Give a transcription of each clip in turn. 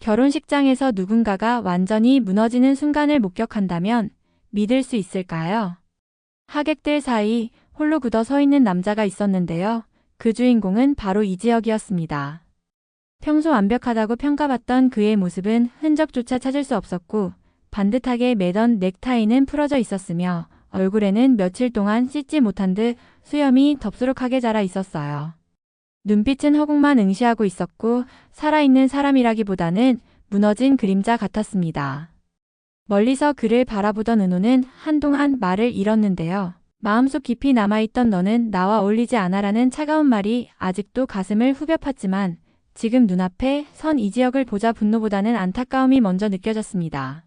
결혼식장에서 누군가가 완전히 무너지는 순간을 목격한다면 믿을 수 있을까요? 하객들 사이 홀로 굳어 서 있는 남자가 있었는데요. 그 주인공은 바로 이지혁이었습니다. 평소 완벽하다고 평가받던 그의 모습은 흔적조차 찾을 수 없었고 반듯하게 매던 넥타이는 풀어져 있었으며 얼굴에는 며칠 동안 씻지 못한 듯 수염이 덥수룩하게 자라 있었어요. 눈빛은 허공만 응시하고 있었고 살아있는 사람이라기보다는 무너진 그림자 같았습니다. 멀리서 그를 바라보던 은호는 한동안 말을 잃었는데요. 마음속 깊이 남아있던 너는 나와 어울리지 않아라는 차가운 말이 아직도 가슴을 후벼 팠지만 지금 눈앞에 선 이지혁을 보자 분노보다는 안타까움이 먼저 느껴졌습니다.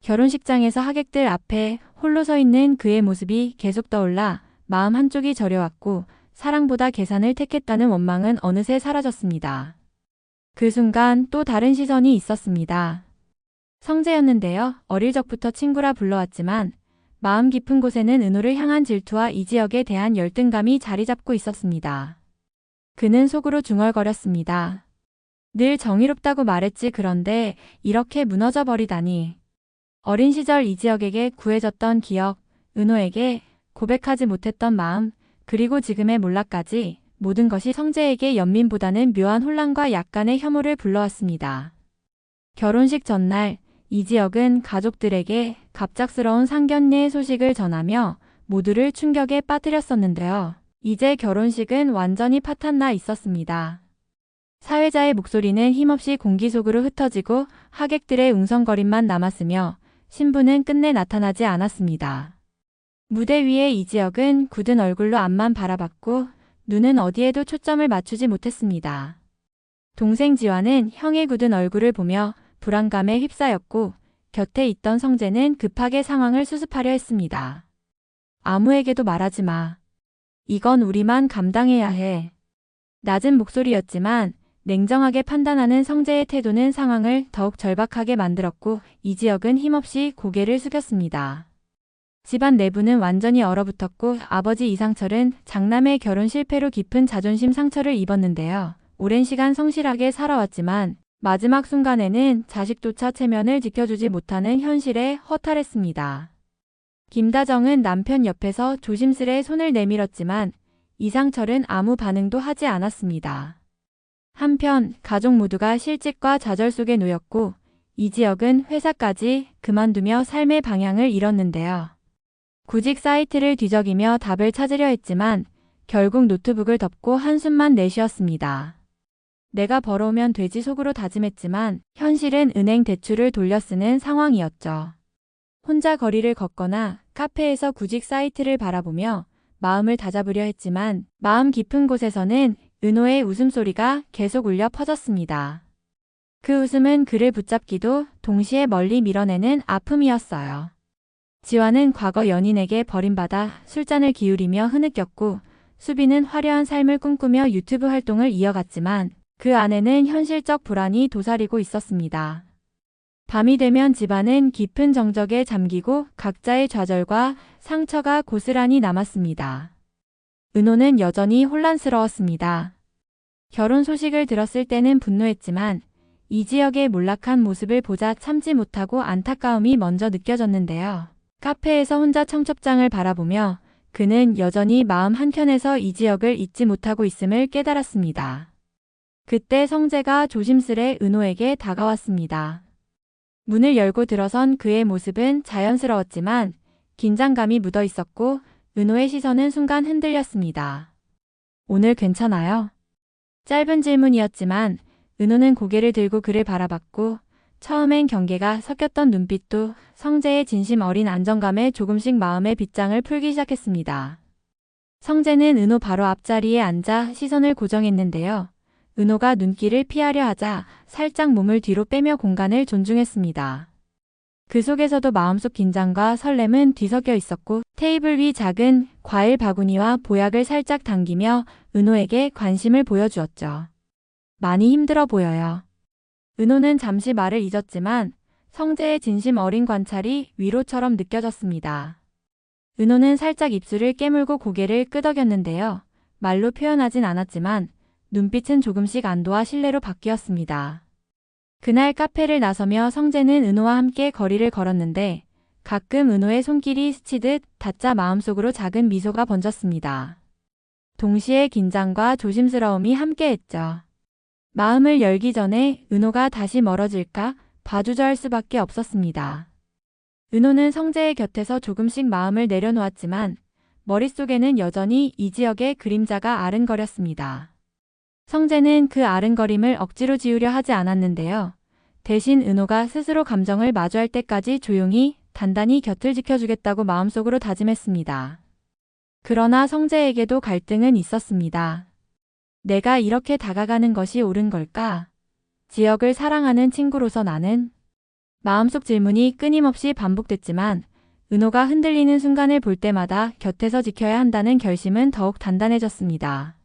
결혼식장에서 하객들 앞에 홀로 서 있는 그의 모습이 계속 떠올라 마음 한쪽이 저려왔고 사랑보다 계산을 택했다는 원망은 어느새 사라졌습니다. 그 순간 또 다른 시선이 있었습니다. 성재였는데요. 어릴 적부터 친구라 불러왔지만 마음 깊은 곳에는 은호를 향한 질투와 이지혁에 대한 열등감이 자리 잡고 있었습니다. 그는 속으로 중얼거렸습니다. 늘 정의롭다고 말했지 그런데 이렇게 무너져 버리다니. 어린 시절 이지혁에게 구해졌던 기억, 은호에게 고백하지 못했던 마음, 그리고 지금의 몰락까지 모든 것이 성재에게 연민보다는 묘한 혼란과 약간의 혐오를 불러왔습니다. 결혼식 전날 이지혁은 가족들에게 갑작스러운 상견례 소식을 전하며 모두를 충격에 빠뜨렸었는데요. 이제 결혼식은 완전히 파탄나 있었습니다. 사회자의 목소리는 힘없이 공기 속으로 흩어지고 하객들의 웅성거림만 남았으며 신부는 끝내 나타나지 않았습니다. 무대 위에 이지혁은 굳은 얼굴로 앞만 바라봤고 눈은 어디에도 초점을 맞추지 못했습니다. 동생 지환은 형의 굳은 얼굴을 보며 불안감에 휩싸였고 곁에 있던 성재는 급하게 상황을 수습하려 했습니다. 아무에게도 말하지 마. 이건 우리만 감당해야 해. 낮은 목소리였지만 냉정하게 판단하는 성재의 태도는 상황을 더욱 절박하게 만들었고 이지혁은 힘없이 고개를 숙였습니다. 집안 내부는 완전히 얼어붙었고 아버지 이상철은 장남의 결혼 실패로 깊은 자존심 상처를 입었는데요. 오랜 시간 성실하게 살아왔지만 마지막 순간에는 자식조차 체면을 지켜주지 못하는 현실에 허탈했습니다. 김다정은 남편 옆에서 조심스레 손을 내밀었지만 이상철은 아무 반응도 하지 않았습니다. 한편 가족 모두가 실직과 좌절 속에 놓였고 이지혁은 회사까지 그만두며 삶의 방향을 잃었는데요. 구직 사이트를 뒤적이며 답을 찾으려 했지만 결국 노트북을 덮고 한숨만 내쉬었습니다. 내가 벌어오면 되지 속으로 다짐했지만 현실은 은행 대출을 돌려 쓰는 상황이었죠. 혼자 거리를 걷거나 카페에서 구직 사이트를 바라보며 마음을 다잡으려 했지만 마음 깊은 곳에서는 은호의 웃음소리가 계속 울려 퍼졌습니다. 그 웃음은 그를 붙잡기도 동시에 멀리 밀어내는 아픔이었어요. 지환은 과거 연인에게 버림받아 술잔을 기울이며 흐느꼈고 수빈은 화려한 삶을 꿈꾸며 유튜브 활동을 이어갔지만 그 안에는 현실적 불안이 도사리고 있었습니다. 밤이 되면 집안은 깊은 정적에 잠기고 각자의 좌절과 상처가 고스란히 남았습니다. 은호는 여전히 혼란스러웠습니다. 결혼 소식을 들었을 때는 분노했지만 이지혁의 몰락한 모습을 보자 참지 못하고 안타까움이 먼저 느껴졌는데요. 카페에서 혼자 청첩장을 바라보며 그는 여전히 마음 한켠에서 이지혁을 잊지 못하고 있음을 깨달았습니다. 그때 성재가 조심스레 은호에게 다가왔습니다. 문을 열고 들어선 그의 모습은 자연스러웠지만 긴장감이 묻어 있었고 은호의 시선은 순간 흔들렸습니다. 오늘 괜찮아요? 짧은 질문이었지만 은호는 고개를 들고 그를 바라봤고 처음엔 경계가 섞였던 눈빛도 성재의 진심 어린 안정감에 조금씩 마음의 빗장을 풀기 시작했습니다. 성재는 은호 바로 앞자리에 앉아 시선을 고정했는데요. 은호가 눈길을 피하려 하자 살짝 몸을 뒤로 빼며 공간을 존중했습니다. 그 속에서도 마음속 긴장과 설렘은 뒤섞여 있었고 테이블 위 작은 과일 바구니와 보약을 살짝 당기며 은호에게 관심을 보여주었죠. 많이 힘들어 보여요. 은호는 잠시 말을 잊었지만 성재의 진심 어린 관찰이 위로처럼 느껴졌습니다. 은호는 살짝 입술을 깨물고 고개를 끄덕였는데요. 말로 표현하진 않았지만 눈빛은 조금씩 안도와 신뢰로 바뀌었습니다. 그날 카페를 나서며 성재는 은호와 함께 거리를 걸었는데 가끔 은호의 손길이 스치듯 다짜 마음속으로 작은 미소가 번졌습니다. 동시에 긴장과 조심스러움이 함께했죠. 마음을 열기 전에 은호가 다시 멀어질까 봐주저할 수밖에 없었습니다. 은호는 성재의 곁에서 조금씩 마음을 내려놓았지만 머릿속에는 여전히 이 지역의 그림자가 아른거렸습니다. 성재는 그 아른거림을 억지로 지우려 하지 않았는데요. 대신 은호가 스스로 감정을 마주할 때까지 조용히 단단히 곁을 지켜주겠다고 마음속으로 다짐했습니다. 그러나 성재에게도 갈등은 있었습니다. 내가 이렇게 다가가는 것이 옳은 걸까? 지역을 사랑하는 친구로서 나는? 마음속 질문이 끊임없이 반복됐지만 은호가 흔들리는 순간을 볼 때마다 곁에서 지켜야 한다는 결심은 더욱 단단해졌습니다.